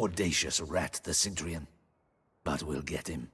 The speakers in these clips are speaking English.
Audacious rat, the Cintrian. But we'll get him.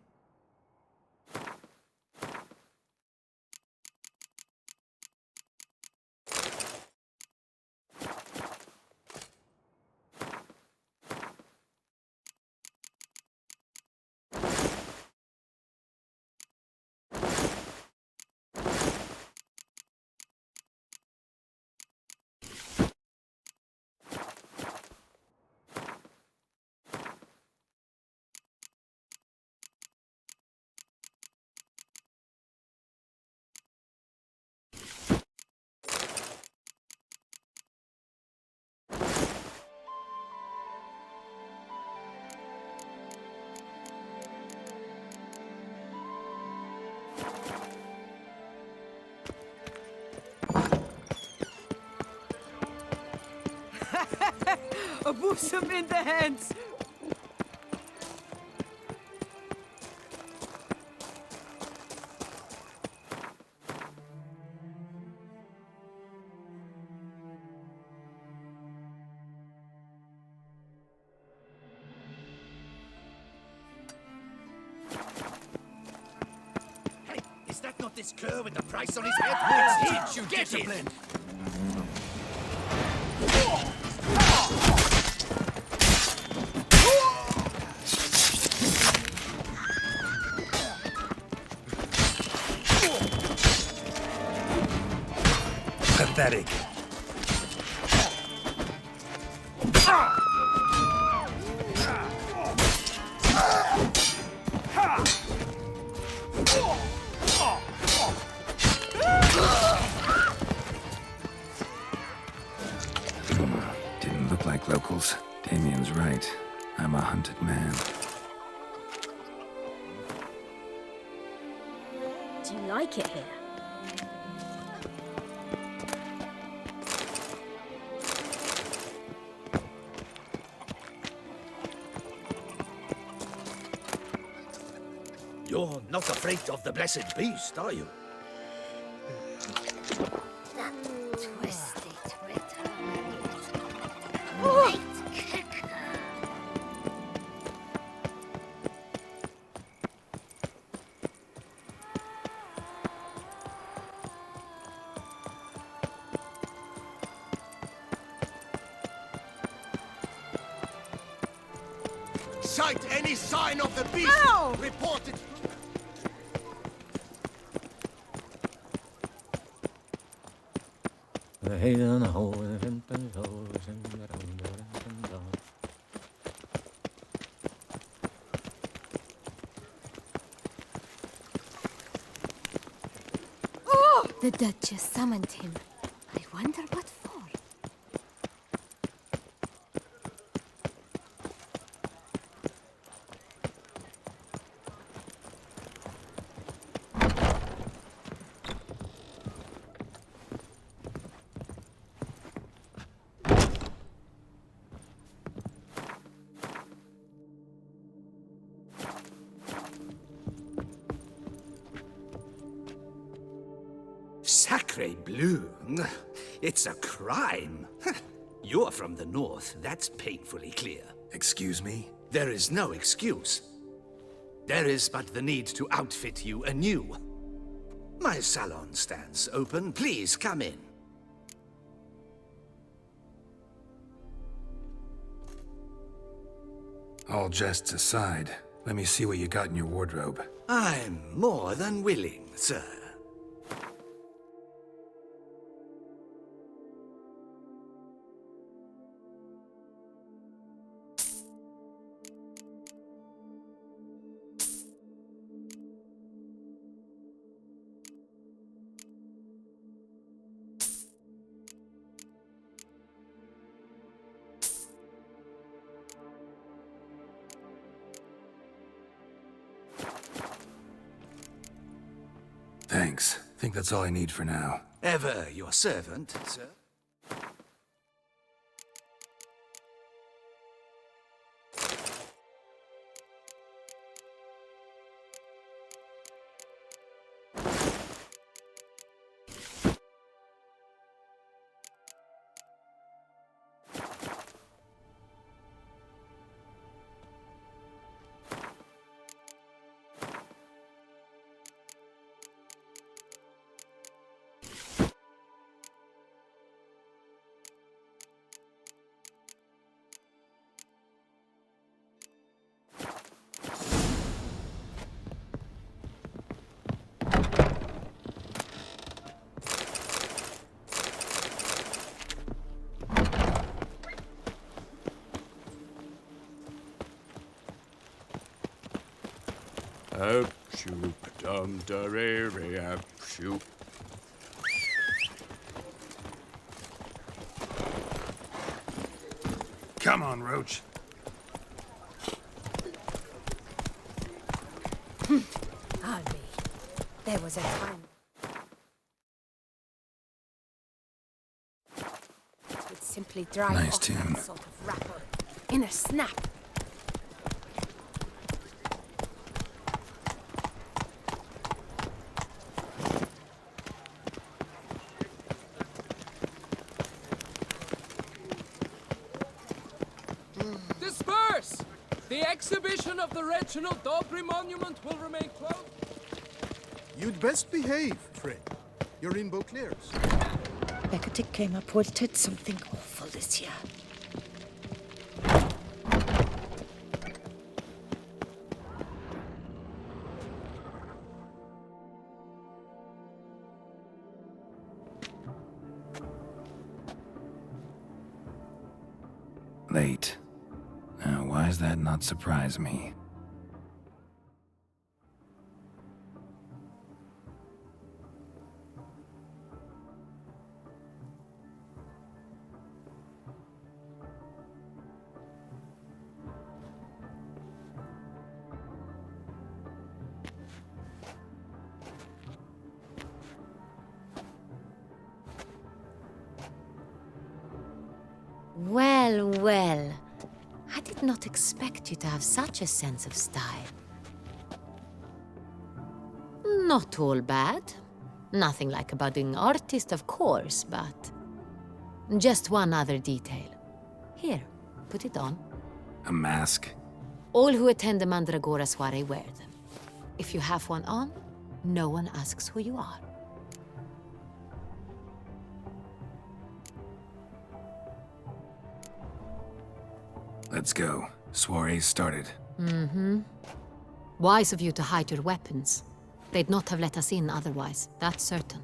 A bosom in the hands! Hey, is that not this cur with the price on his head? Let's teach you discipline! Pathetic. Didn't look like locals. Damien's right. I'm a hunted man. Do you like it here? You're not afraid of the blessed beast, are you? That twisty twitter. Sight any sign of the beast! Ow! Report it! The Duchess summoned him. I wonder what for. Sacre bleu! It's a crime! You're from the north, that's painfully clear. Excuse me? There is no excuse. There is but the need to outfit you anew. My salon stands open. Please come in. All jests aside, let me see what you got in your wardrobe. I'm more than willing, sir. Thanks. Think that's all I need for now. Ever your servant, sir. Shoop, dum, da, re, re, shoop. Come on, Roach. I'll be. There was a time. It would simply dry Nice off tune. that sort of wrapper in a snap. Disperse! The exhibition of the Reginald Dobry monument will remain closed. You'd best behave, Fred. You're in Beauclair's. Becatic came up with something awful this year. Late. Now, why does that not surprise me? Well, well. I did not expect you to have such a sense of style. Not all bad. Nothing like a budding artist, of course, but... just one other detail. Here, put it on. A mask? All who attend the Mandragora soiree wear them. If you have one on, no one asks who you are. Let's go. Soiree started. Wise of you to hide your weapons. They'd not have let us in otherwise, that's certain.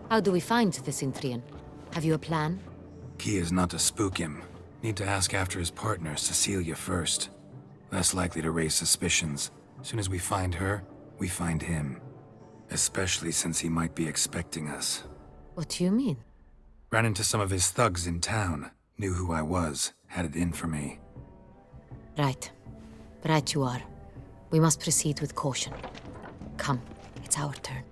How do we find the Cintrian? Have you a plan? Key is not to spook him. Need to ask after his partner, Cecilia, first. Less likely to raise suspicions. Soon as we find her, we find him. Especially since he might be expecting us. What do you mean? Ran into some of his thugs in town. Knew who I was. Had it in for me. Right. Right you are. We must proceed with caution. Come, it's our turn.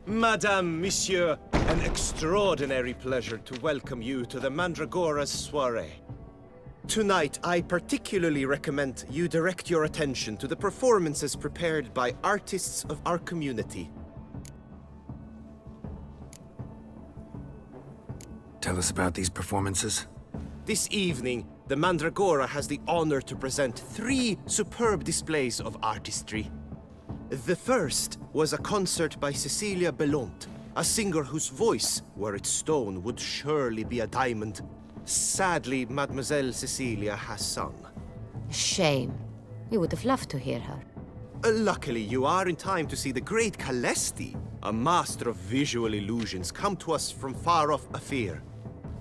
Madame, Monsieur, an extraordinary pleasure to welcome you to the Mandragora's soiree. Tonight, I particularly recommend you direct your attention to the performances prepared by artists of our community. Tell us about these performances. This evening, the Mandragora has the honor to present 3 superb displays of artistry. The first was a concert by Cecilia Belont, a singer whose voice, were it stone, would surely be a diamond. Sadly, Mademoiselle Cecilia has sung. Shame. We would have loved to hear her. Luckily, you are in time to see the great Calesti, a master of visual illusions, come to us from far off Afir.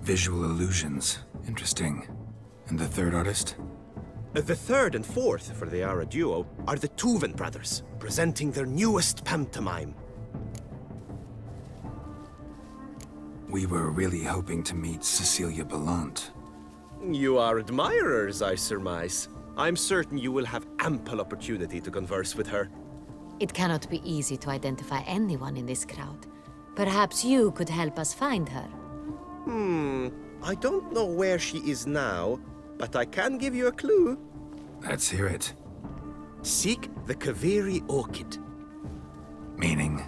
Visual illusions. Interesting. And the third artist? The third and fourth, for they are a duo, are the Tuven brothers, presenting their newest pantomime. We were really hoping to meet Cecilia Belont. You are admirers, I surmise. I'm certain you will have ample opportunity to converse with her. It cannot be easy to identify anyone in this crowd. Perhaps you could help us find her. I don't know where she is now, but I can give you a clue. Let's hear it. Seek the Kaveri orchid. Meaning?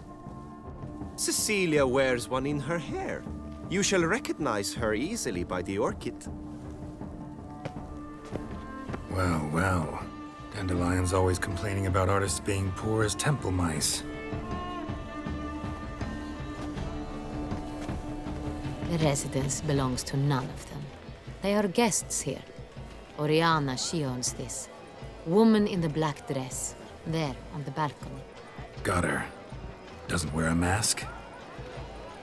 Cecilia wears one in her hair. You shall recognize her easily by the orchid. Well, well. Dandelion's always complaining about artists being poor as temple mice. The residence belongs to none of them. They are guests here. Oriana, she owns this. Woman in the black dress. There, on the balcony. Got her. Doesn't wear a mask?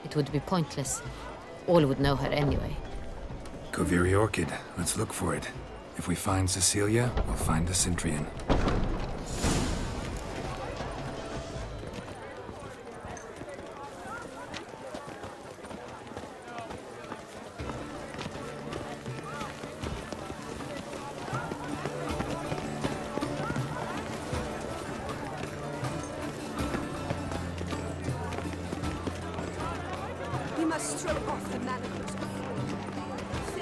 It would be pointless. All would know her anyway. Koviri Orchid. Let's look for it. If we find Cecilia, we'll find the Cintrian. We must strip off the manacles.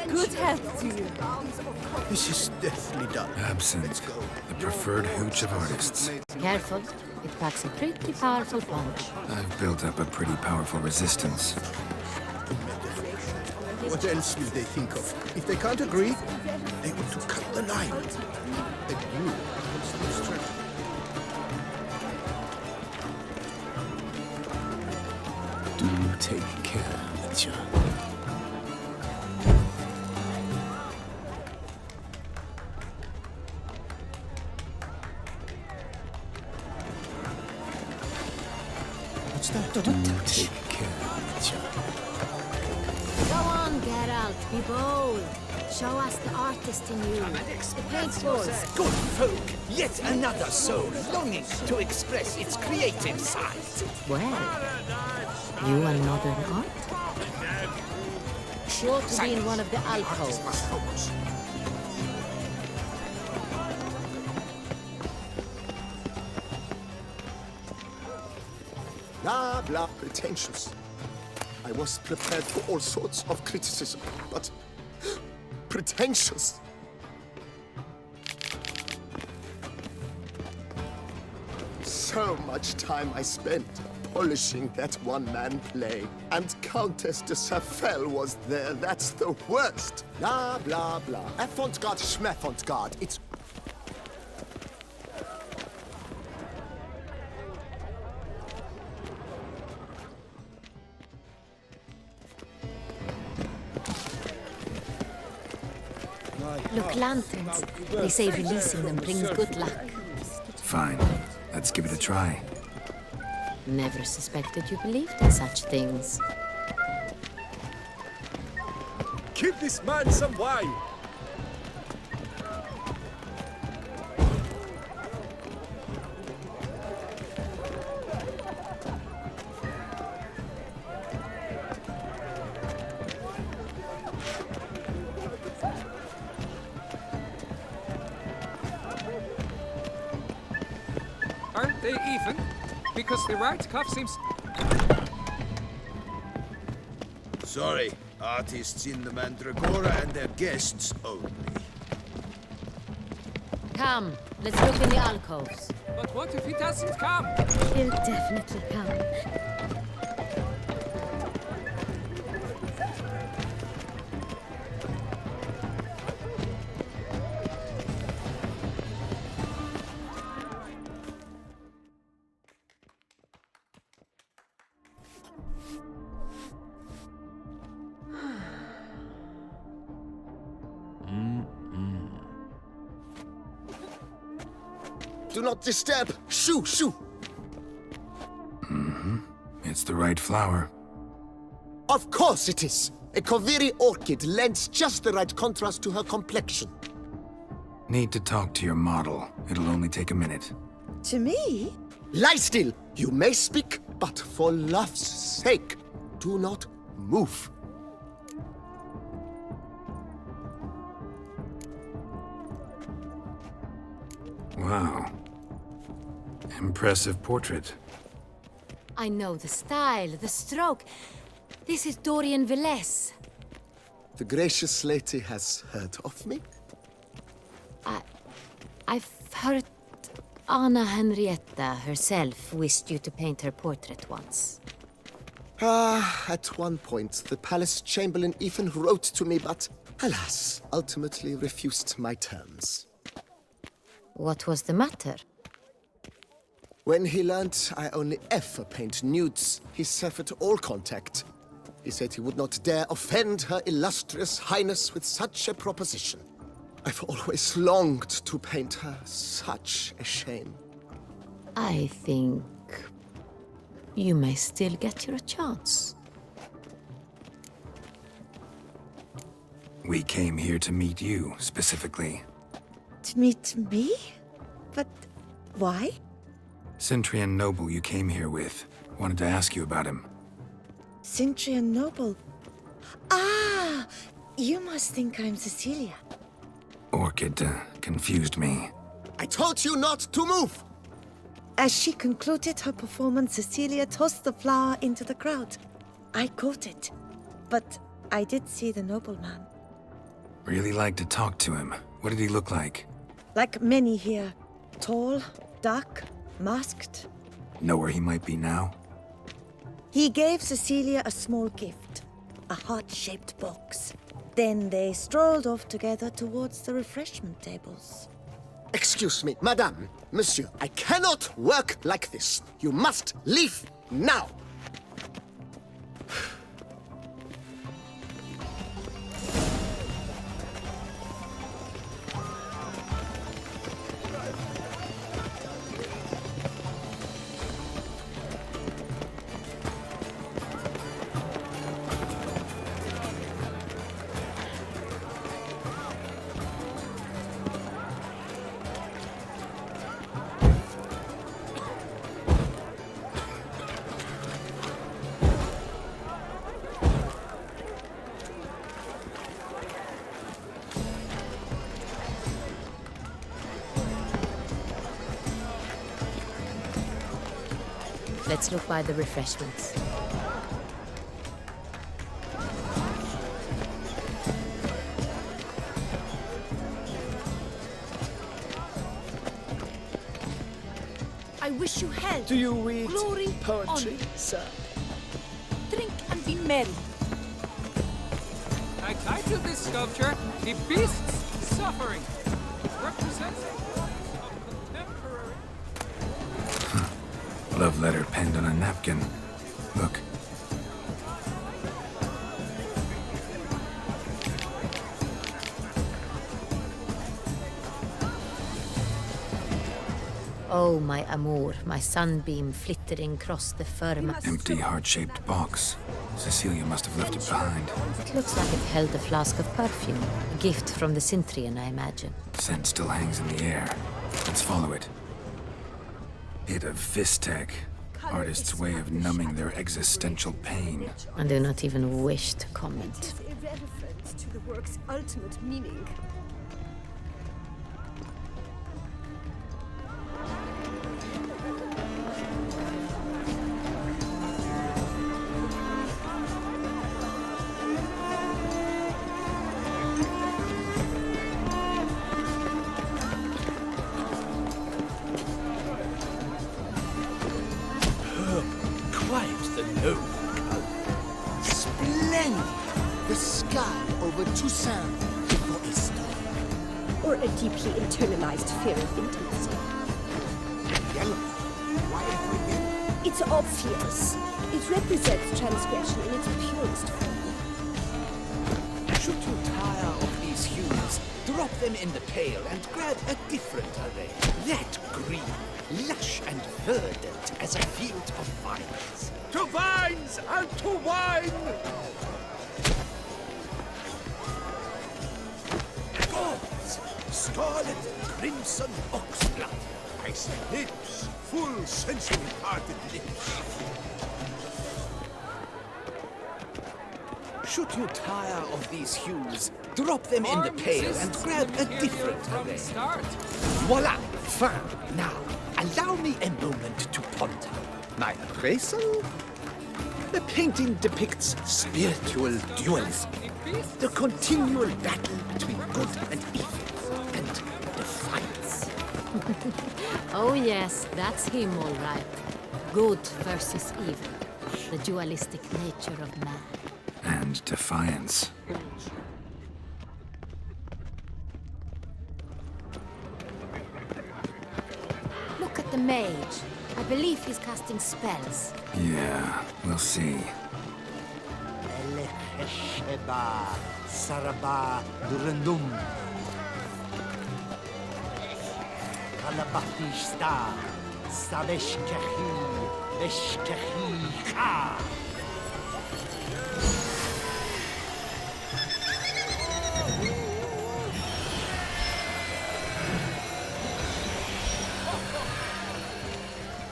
Good health to you. This is deathly done. Absinthe. The preferred hooch of artists. Careful. It packs a pretty powerful punch. I've built up a pretty powerful resistance. What else will they think of? If they can't agree, they want to cut the line. And you can still strength. Do take care, Witcher. What's that? Do take care, Witcher. Go on, Geralt. Be bold. Show us the artist in you. The paint force. Good folk, yet another soul longing to express its creative side. Well, you and modern art? Sure to be in one of the alcoves. Must focus. Blah, blah, pretentious. I was prepared for all sorts of criticism, but pretentious. So much time I spent polishing that one-man play. And Countess de Safel was there. That's the worst. Blah, blah, blah. Avant-garde, schmeffant-garde. It's... Look, lanterns. They say releasing them brings good luck. Fine. Let's give it a try. Never suspected you believed in such things. Give this man some wine! Aren't they even? Because the right cuff seems... Sorry, artists in the Mandragora and their guests only. Come, let's look in the alcoves. But what if he doesn't come? He'll definitely come. Do not disturb! Shoo, shoo! It's the right flower. Of course it is! A Koviri orchid lends just the right contrast to her complexion. Need to talk to your model. It'll only take a minute. To me? Lie still! You may speak, but for love's sake, do not move. Wow. Impressive portrait. I know the style, the stroke. This is Dorian Velez. The gracious lady has heard of me? I've heard Anna Henrietta herself wished you to paint her portrait once. At one point, the palace chamberlain even wrote to me, but alas, ultimately refused my terms. What was the matter? When he learned I only ever paint nudes, he severed all contact. He said he would not dare offend her illustrious highness with such a proposition. I've always longed to paint her. Such a shame. I think you may still get your chance. We came here to meet you, specifically. To meet me? But why? Cintrian noble you came here with. Wanted to ask you about him. Cintrian noble. Ah! You must think I'm Cecilia. Orchid confused me. I told you not to move! As she concluded her performance, Cecilia tossed the flower into the crowd. I caught it, but I did see the nobleman. Really like to talk to him. What did he look like? Like many here. Tall, dark, masked. Know where he might be now? He gave Cecilia a small gift, a heart-shaped box. Then they strolled off together towards the refreshment tables. Excuse me, madame, monsieur, I cannot work like this. You must leave now. Let's look by the refreshments. I wish you health. Do you read glory, poetry, honor. sir? Drink and be merry. I titled this sculpture, The Beast's Suffering, representing of contemporary... Love letter penned on a napkin. Look. Oh, my amour, my sunbeam flittering across the firmament. Empty heart-shaped box. Cecilia must have left it behind. It looks like it held a flask of perfume. A gift from the Cintrian, I imagine. Scent still hangs in the air. Let's follow it. Bit of Vistec. Artists' way of numbing their existential pain. I do not even wish to comment. It is irrelevant to the work's ultimate meaning. Quite the noble color. Splendid! The sky over Toussaint before a storm. Or a deeply internalized fear of intimacy. Yellow. Why every yellow? It's obvious. It represents transgression in its purest form. Should you tire of these hues, drop them in the pail and grab a different array. That green, lush and verdant as a field of vines. To vines and to wine! Gods! Scarlet crimson oxblood. Ice lips, full sensual-hearted lips. Should you tire of these hues, drop them in the pail and grab a different array. Start. Voila! Fine. Now, allow me a moment to ponder. My appraisal? The painting depicts spiritual dualism. The continual battle between good and evil, and defiance. Oh yes, that's him all right. Good versus evil. The dualistic nature of man. And defiance. Look at the mage. I believe he's casting spells. Yeah, we'll see. Batista, Sabeshkehi, Beshkehi,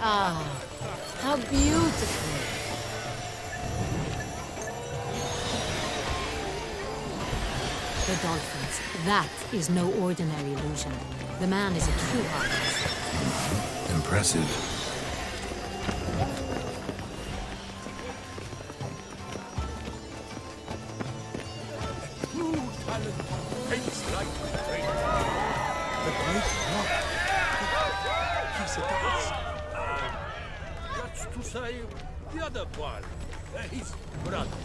Ah, how beautiful. The dolphins. That is no ordinary illusion. The man is a true artist. Impressive. True talent paints like rain. The great rock. He's a dust. That's to say, the other one. His brother.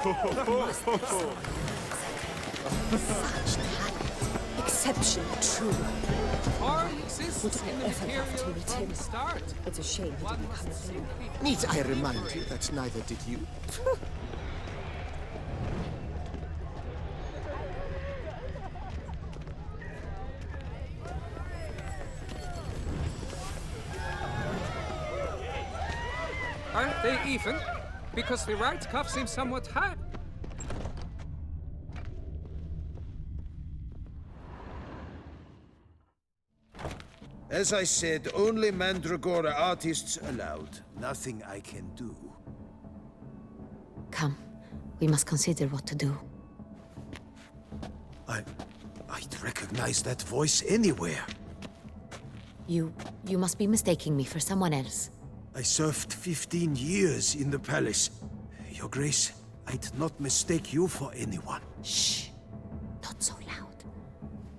Such talent. Exceptional, true. Or exists Would in the I ever material have to meet from him? the start. It's a shame he didn't come alone. Need I remind you that neither did you? Aren't they even? Because the right cuff seems somewhat high. As I said, only Mandragora artists allowed. Nothing I can do. Come, we must consider what to do. I'd recognize that voice anywhere. You must be mistaking me for someone else. I served 15 years in the palace. Your Grace, I'd not mistake you for anyone. Shh! Not so loud.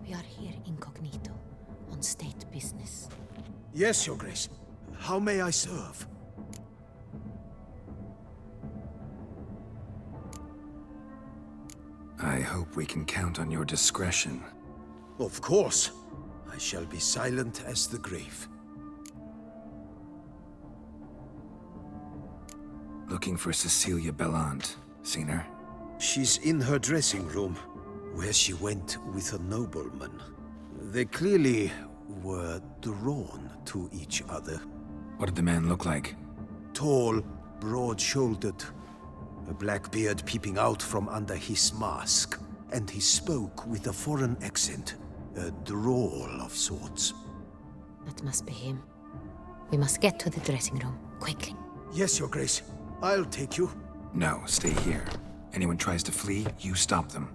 We are here incognito, on state business. Yes, Your Grace. How may I serve? I hope we can count on your discretion. Of course. I shall be silent as the grave. Looking for Cecilia Bellant. Seen her? She's in her dressing room, where she went with a nobleman. They clearly were drawn to each other. What did the man look like? Tall, broad-shouldered, a black beard peeping out from under his mask. And he spoke with a foreign accent, a drawl of sorts. That must be him. We must get to the dressing room, quickly. Yes, Your Grace. I'll take you. No, stay here. Anyone tries to flee, you stop them.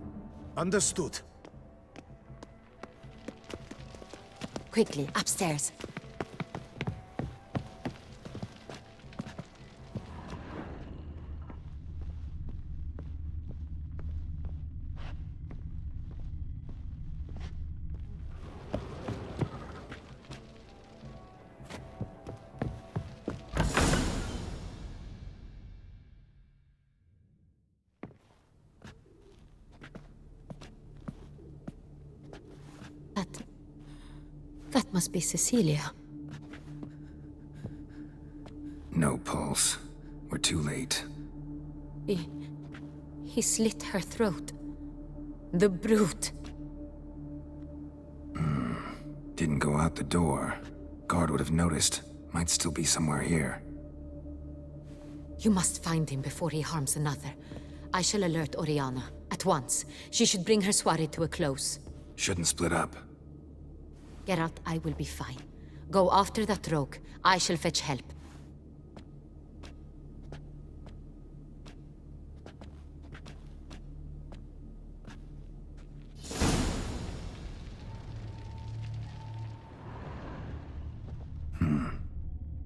Understood. Quickly, upstairs. That must be Cecilia. No pulse. We're too late. He slit her throat. The brute. Didn't go out the door. Guard would have noticed. Might still be somewhere here. You must find him before he harms another. I shall alert Oriana. At once. She should bring her soirée to a close. Shouldn't split up. Geralt, I will be fine. Go after that rogue. I shall fetch help.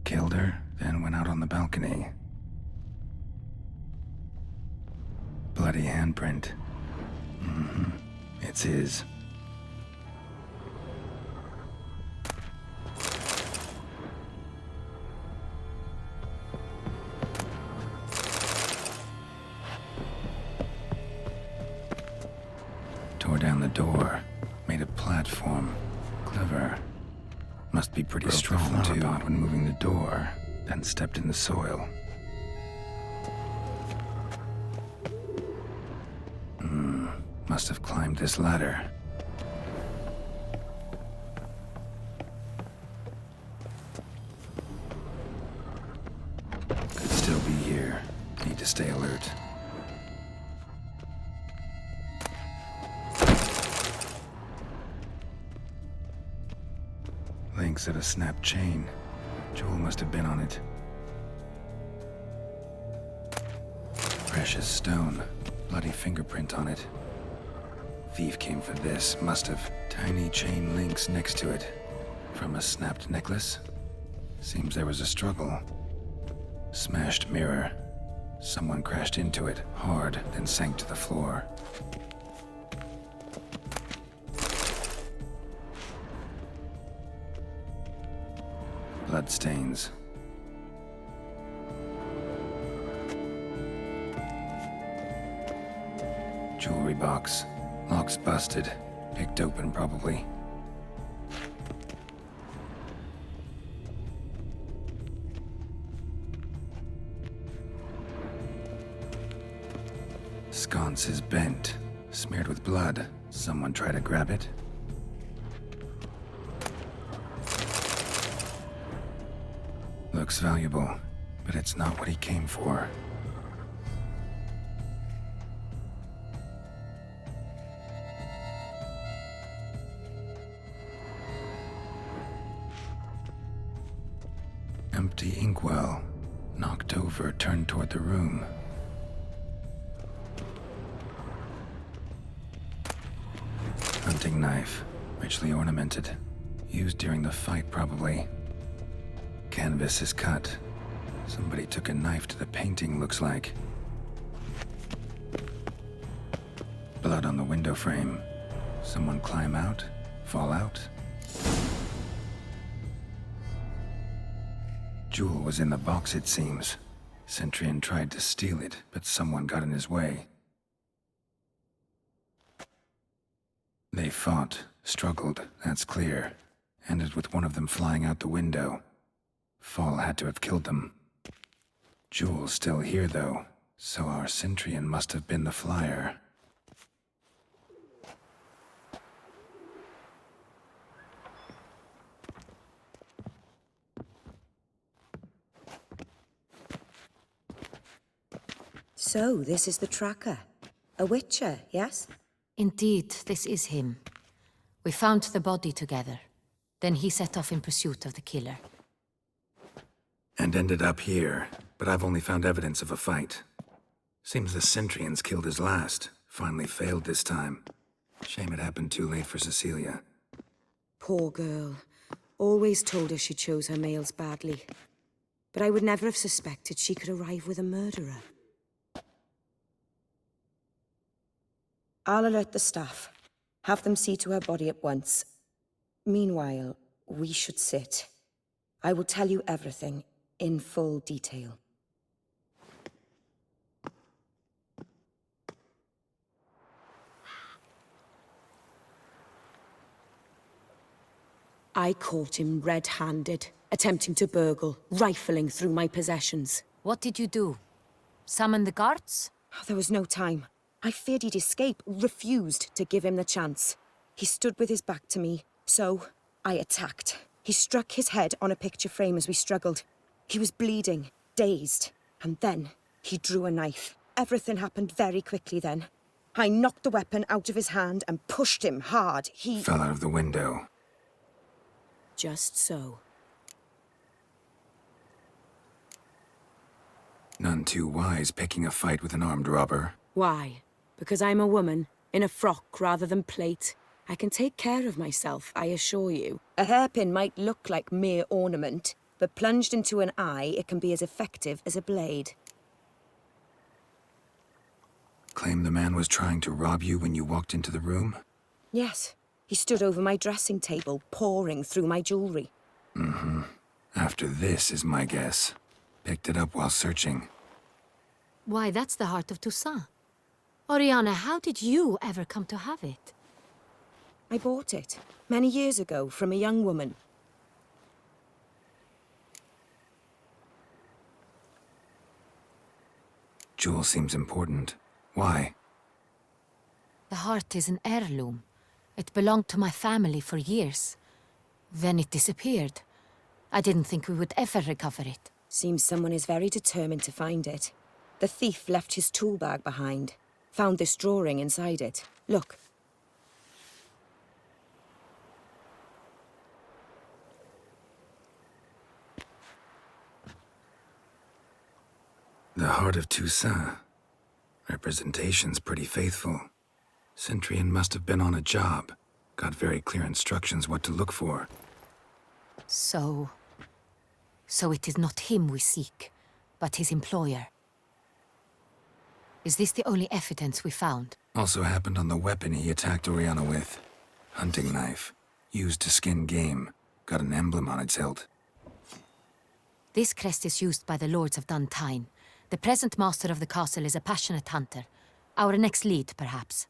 Killed her, then went out on the balcony. Bloody handprint. It's his. Tore down the door. Made a platform. Clever. Must be pretty strong too when moving the door, then stepped in the soil. Must have climbed this ladder. Could still be here. Need to stay alert. Links of a snapped chain. Jewel must have been on it. Precious stone. Bloody fingerprint on it. Thief came for this. Must have. Tiny chain links next to it. From a snapped necklace? Seems there was a struggle. Smashed mirror. Someone crashed into it, hard, then sank to the floor. Bloodstains. Jewelry box. Lock's busted. Picked open, probably. Sconce is bent. Smeared with blood. Someone try to grab it? Looks valuable, but it's not what he came for. Empty inkwell. Knocked over, turned toward the room. Hunting knife. Richly ornamented. Used during the fight, probably. Canvas is cut. Somebody took a knife to the painting, looks like. Blood on the window frame. Someone climb out? Fall out? Jewel was in the box, it seems. Centurion tried to steal it, but someone got in his way. They fought, struggled, that's clear. Ended with one of them flying out the window. Fall had to have killed them. Jewel's still here, though, so our Centurion must have been the flyer. So, this is the tracker. A witcher, yes? Indeed, this is him. We found the body together. Then he set off in pursuit of the killer. And ended up here, but I've only found evidence of a fight. Seems the Centurions killed his last. Finally failed this time. Shame it happened too late for Cecilia. Poor girl. Always told her she chose her males badly. But I would never have suspected she could arrive with a murderer. I'll alert the staff. Have them see to her body at once. Meanwhile, we should sit. I will tell you everything, in full detail. I caught him red-handed, attempting to burgle, rifling through my possessions. What did you do? Summon the guards? There was no time. I feared he'd escape, refused to give him the chance. He stood with his back to me, so I attacked. He struck his head on a picture frame as we struggled. He was bleeding, dazed, and then he drew a knife. Everything happened very quickly then. I knocked the weapon out of his hand and pushed him hard. He fell out of the window. Just so. None too wise picking a fight with an armed robber. Why? Because I'm a woman, in a frock rather than plate. I can take care of myself, I assure you. A hairpin might look like mere ornament, but plunged into an eye, it can be as effective as a blade. Claim the man was trying to rob you when you walked into the room? Yes. He stood over my dressing table, pouring through my jewelry. Mm-hmm. After this is my guess. Picked it up while searching. Why, that's the heart of Toussaint. Oriana, how did you ever come to have it? I bought it, many years ago, from a young woman. Jewel seems important. Why? The heart is an heirloom. It belonged to my family for years. Then it disappeared. I didn't think we would ever recover it. Seems someone is very determined to find it. The thief left his tool bag behind. Found this drawing inside it. Look. The Heart of Toussaint. Representation's pretty faithful. Centurion must have been on a job. Got very clear instructions what to look for. So it is not him we seek, but his employer. Is this the only evidence we found? Also happened on the weapon he attacked Oriana with. Hunting knife. Used to skin game. Got an emblem on its hilt. This crest is used by the Lords of Duntine. The present master of the castle is a passionate hunter. Our next lead, perhaps.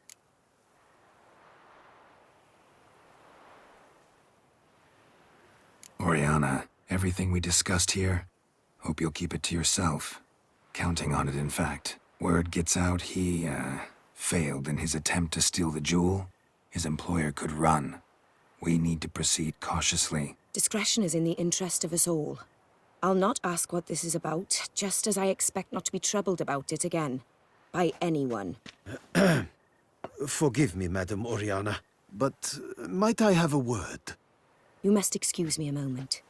Oriana, everything we discussed here, hope you'll keep it to yourself. Counting on it, in fact. Word gets out he, failed in his attempt to steal the jewel. His employer could run. We need to proceed cautiously. Discretion is in the interest of us all. I'll not ask what this is about, just as I expect not to be troubled about it again. By anyone. Forgive me, Madam Oriana, but might I have a word? You must excuse me a moment.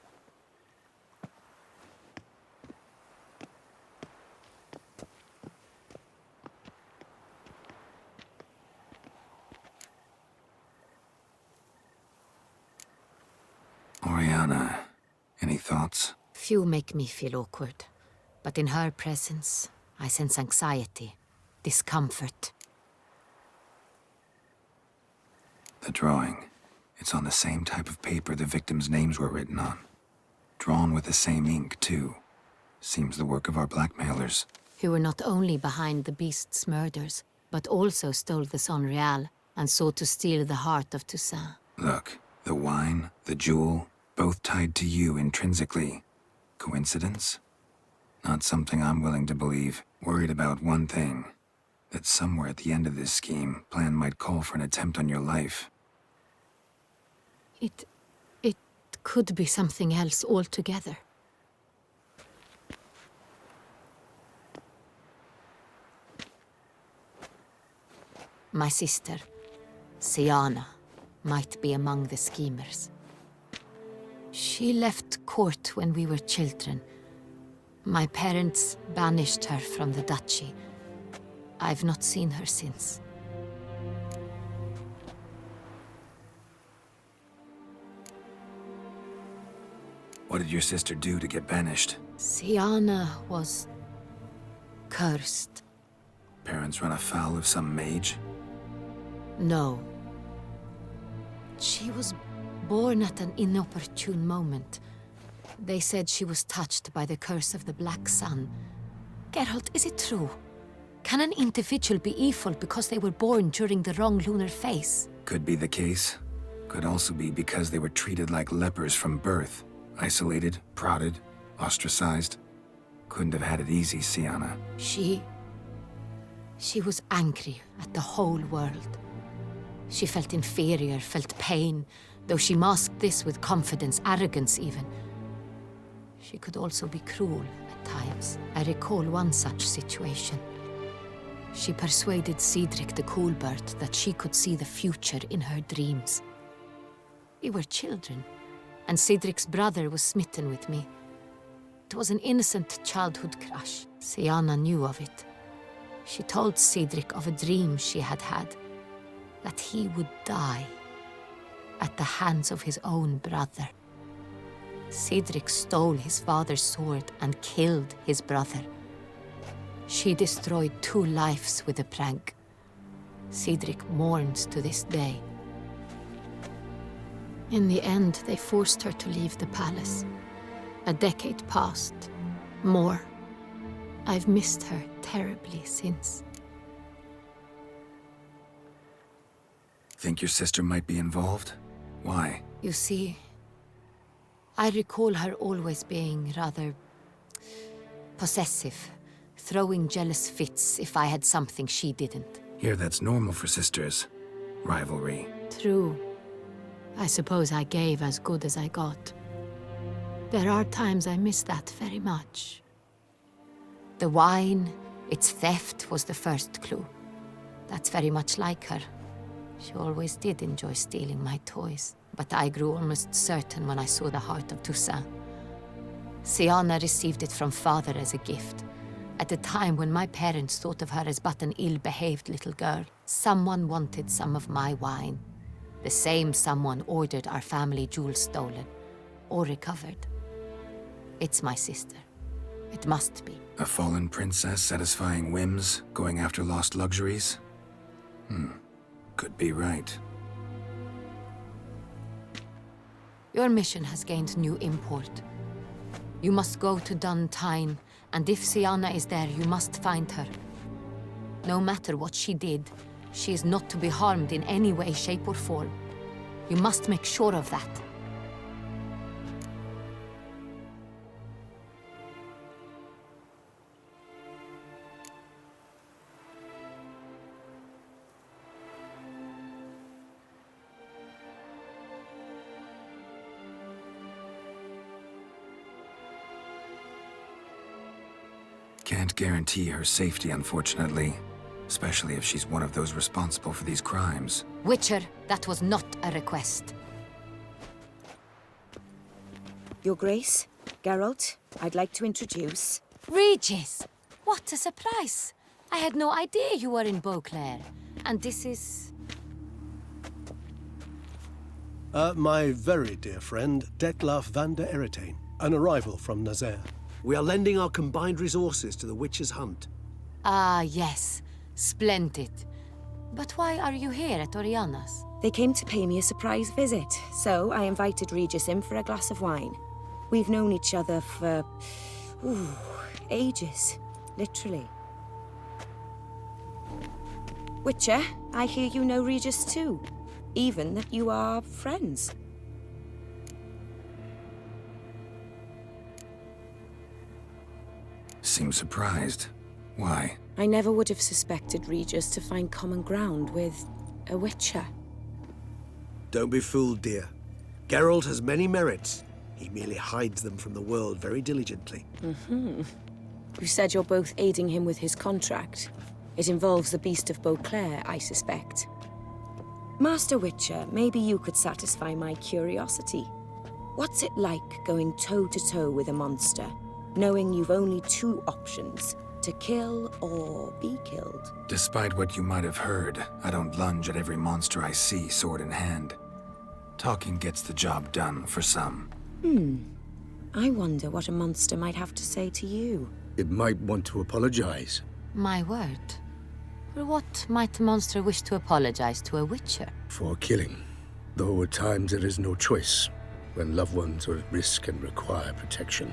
Oriana, any thoughts? Few make me feel awkward, but in her presence, I sense anxiety, discomfort. The drawing. It's on the same type of paper the victims' names were written on. Drawn with the same ink, too. Seems the work of our blackmailers. Who were not only behind the beast's murders, but also stole the Son Real and sought to steal the heart of Toussaint. Look, the wine, the jewel, both tied to you intrinsically. Coincidence? Not something I'm willing to believe. Worried about one thing. That somewhere at the end of this scheme, plan might call for an attempt on your life. It could be something else altogether. My sister, Siana, might be among the schemers. She left court when we were children. My parents banished her from the duchy. I've not seen her since. What did your sister do to get banished? Siana was cursed. Parents run afoul of some mage? No. She was born at an inopportune moment. They said she was touched by the curse of the Black Sun. Geralt, is it true? Can an individual be evil because they were born during the wrong lunar phase? Could be the case. Could also be because they were treated like lepers from birth. Isolated, prodded, ostracized. Couldn't have had it easy, Siana. She was angry at the whole world. She felt inferior, felt pain, though she masked this with confidence, arrogance even. She could also be cruel at times. I recall one such situation. She persuaded Cedric the Coolbert that she could see the future in her dreams. We were children, and Cedric's brother was smitten with me. It was an innocent childhood crush. Siana knew of it. She told Cedric of a dream she had had, that he would die at the hands of his own brother. Cedric stole his father's sword and killed his brother. She destroyed 2 lives with a prank. Cedric mourns to this day. In the end, they forced her to leave the palace. A decade passed. More. I've missed her terribly since. Think your sister might be involved? Why? You see, I recall her always being rather possessive, throwing jealous fits if I had something she didn't. Here that's normal for sisters. Rivalry. True. I suppose I gave as good as I got. There are times I miss that very much. The wine, its theft was the first clue. That's very much like her. She always did enjoy stealing my toys, but I grew almost certain when I saw the heart of Toussaint. Syanna received it from father as a gift. At a time when my parents thought of her as but an ill-behaved little girl, someone wanted some of my wine. The same someone ordered our family jewels stolen, or recovered. It's my sister. It must be. A fallen princess satisfying whims, going after lost luxuries? Could be right. Your mission has gained new import. You must go to Dun Tine, and if Syanna is there, you must find her. No matter what she did, she is not to be harmed in any way, shape, or form. You must make sure of that. Can't guarantee her safety, unfortunately. Especially if she's one of those responsible for these crimes. Witcher, that was not a request. Your Grace, Geralt, I'd like to introduce... Regis! What a surprise! I had no idea you were in Beauclair. And this is... My very dear friend, Detlaf van der Eretain, an arrival from Nazaire. We are lending our combined resources to the Witcher's hunt. Ah, yes. Splendid. But why are you here at Oriana's? They came to pay me a surprise visit, so I invited Regis in for a glass of wine. We've known each other for... ages. Literally. Witcher, I hear you know Regis too. Even that you are friends. Seems surprised. Why? I never would have suspected Regis to find common ground with a Witcher. Don't be fooled, dear. Geralt has many merits. He merely hides them from the world very diligently. You said you're both aiding him with his contract. It involves the Beast of Beauclair, I suspect. Master Witcher, maybe you could satisfy my curiosity. What's it like going toe-to-toe with a monster, knowing you've only two options, to kill or be killed? Despite what you might have heard, I don't lunge at every monster I see, sword in hand. Talking gets the job done, for some. I wonder what a monster might have to say to you. It might want to apologize. My word. For what might a monster wish to apologize to a Witcher? For killing. Though at times there is no choice, when loved ones are at risk and require protection.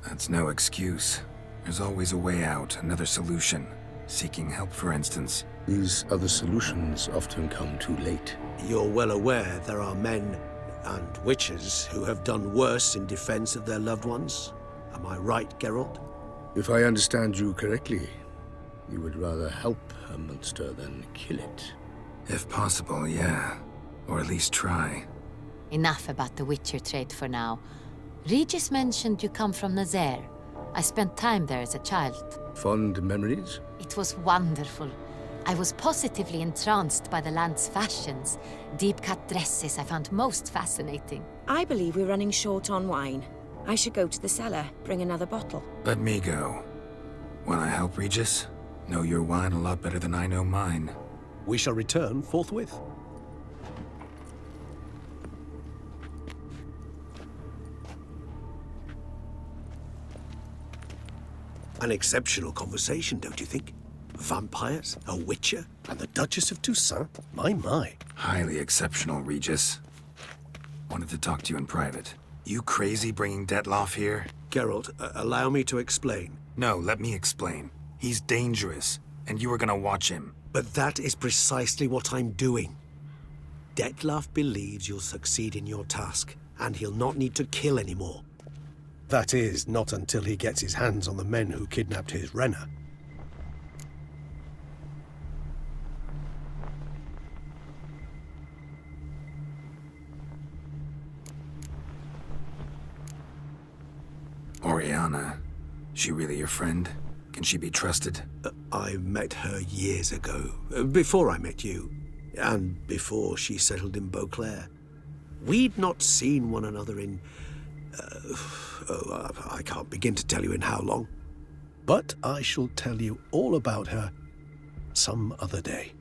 That's no excuse. There's always a way out, another solution. Seeking help, for instance. These other solutions often come too late. You're well aware there are men and witches who have done worse in defense of their loved ones. Am I right, Geralt? If I understand you correctly, you would rather help a monster than kill it. If possible, yeah. Or at least try. Enough about the Witcher trade for now. Regis mentioned you come from Nazaire. I spent time there as a child. Fond memories? It was wonderful. I was positively entranced by the land's fashions. Deep-cut dresses I found most fascinating. I believe we're running short on wine. I should go to the cellar, bring another bottle. Let me go. Wanna help, Regis? Know your wine a lot better than I know mine. We shall return forthwith. An exceptional conversation, don't you think? Vampires, a witcher, and the Duchess of Toussaint? My. Highly exceptional, Regis. Wanted to talk to you in private. You crazy bringing Detlaf here? Geralt, allow me to explain. No, let me explain. He's dangerous, and you are gonna watch him. But that is precisely what I'm doing. Detlaf believes you'll succeed in your task, and he'll not need to kill anymore. That is, not until he gets his hands on the men who kidnapped his Renna. Oriana. She really your friend? Can she be trusted? I met her years ago, before I met you, and before she settled in Beauclair. We'd not seen one another in... I can't begin to tell you in how long. But I shall tell you all about her some other day.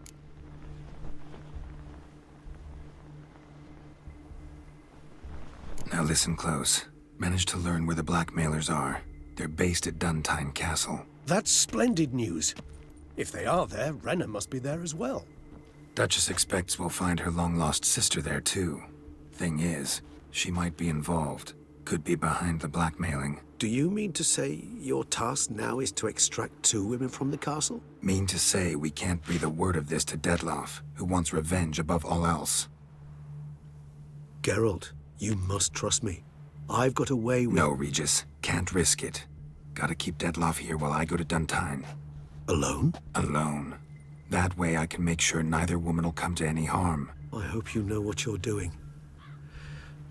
Now listen close. Managed to learn where the blackmailers are. They're based at Duntine Castle. That's splendid news. If they are there, Renna must be there as well. Duchess expects we'll find her long-lost sister there, too. Thing is, she might be involved. Could be behind the blackmailing. Do you mean to say your task now is to extract 2 women from the castle? Mean to say we can't breathe a word of this to Dettlaff, who wants revenge above all else. Geralt, you must trust me. I've got a way with... No, Regis. Can't risk it. Gotta keep Dettlaff here while I go to Duntine. Alone? Alone. That way I can make sure neither woman will come to any harm. I hope you know what you're doing.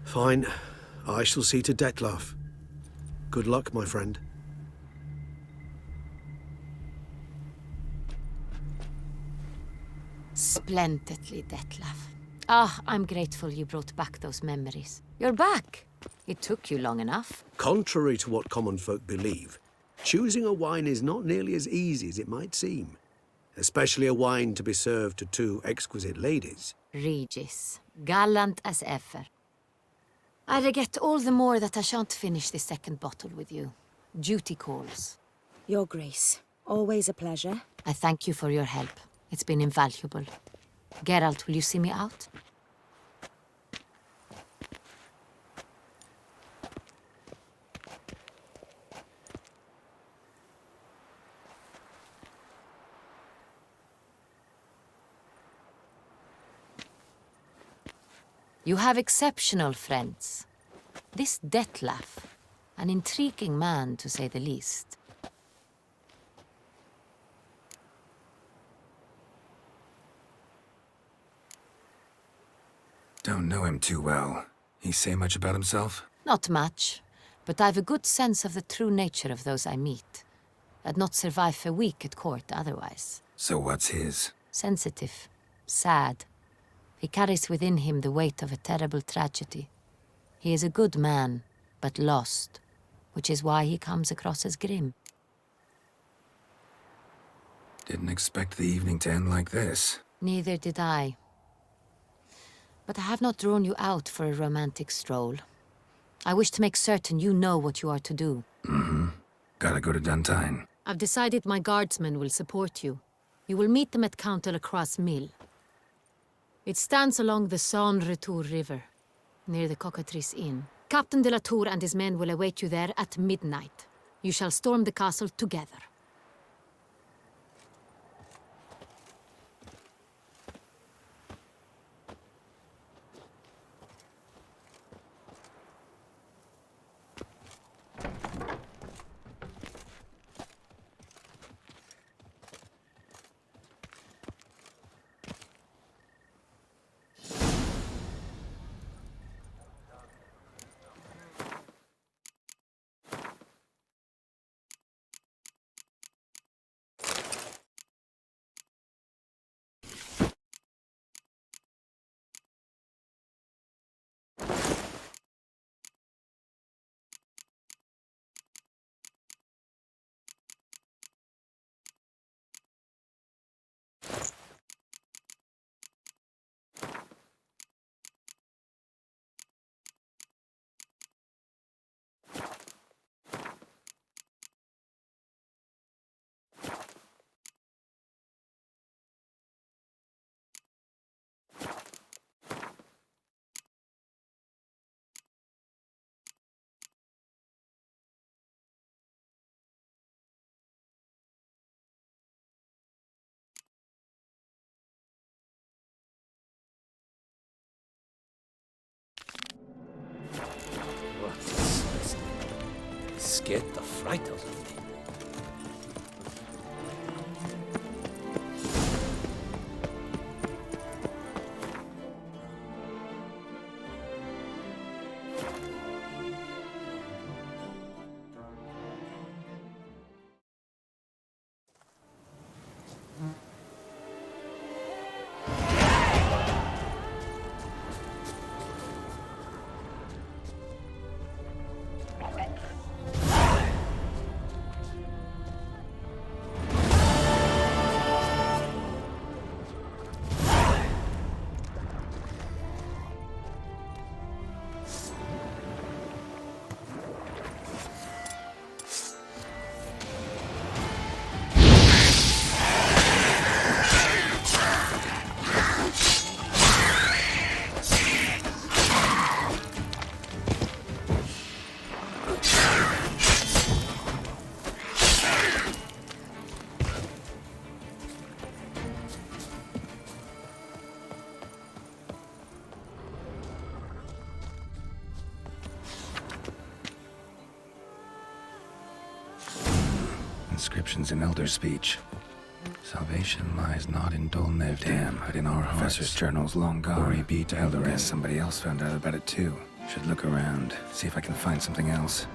Fine. I shall see to Dettlaff. Good luck, my friend. Splendidly, Dettlaff. Ah, I'm grateful you brought back those memories. You're back. It took you long enough. Contrary to what common folk believe, choosing a wine is not nearly as easy as it might seem. Especially a wine to be served to 2 exquisite ladies. Regis, gallant as ever. I regret all the more that I shan't finish the second bottle with you. Duty calls. Your Grace, always a pleasure. I thank you for your help. It's been invaluable. Geralt, will you see me out? You have exceptional friends. This Dettlaff, an intriguing man to say the least. Don't know him too well. He say much about himself? Not much, but I've a good sense of the true nature of those I meet. I'd not survive a week at court otherwise. So what's his? Sensitive, sad. He carries within him the weight of a terrible tragedy. He is a good man, but lost, which is why he comes across as grim. Didn't expect the evening to end like this. Neither did I. But I have not drawn you out for a romantic stroll. I wish to make certain you know what you are to do. Mm-hmm. Gotta go to Duntine. I've decided my guardsmen will support you. You will meet them at Count Delacroix' mill. It stands along the Saône-Retour River, near the Cockatrice Inn. Captain de la Tour and his men will await you there at midnight. You shall storm the castle together. get the fright out of me. Inscriptions in Elder speech. Salvation lies not in Dol Nevdan, but in our Professor's journal's long gone. Glory be to Elder. Guess somebody else found out about it too. Should look around, see if I can find something else.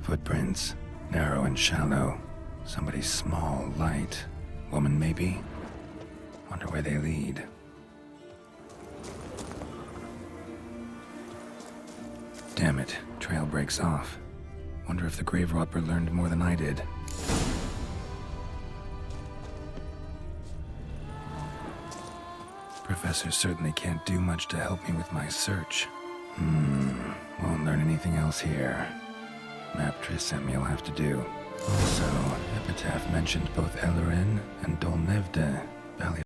Footprints, narrow and shallow. Somebody small, light. Woman maybe? Wonder where they lead. Damn it, trail breaks off. Wonder if the grave robber learned more than I did. Professor certainly can't do much to help me with my search. Won't learn anything else here. Map Triss sent me will have to do. Also, Epitaph mentioned both Ellerin and Dol Nevda. Valley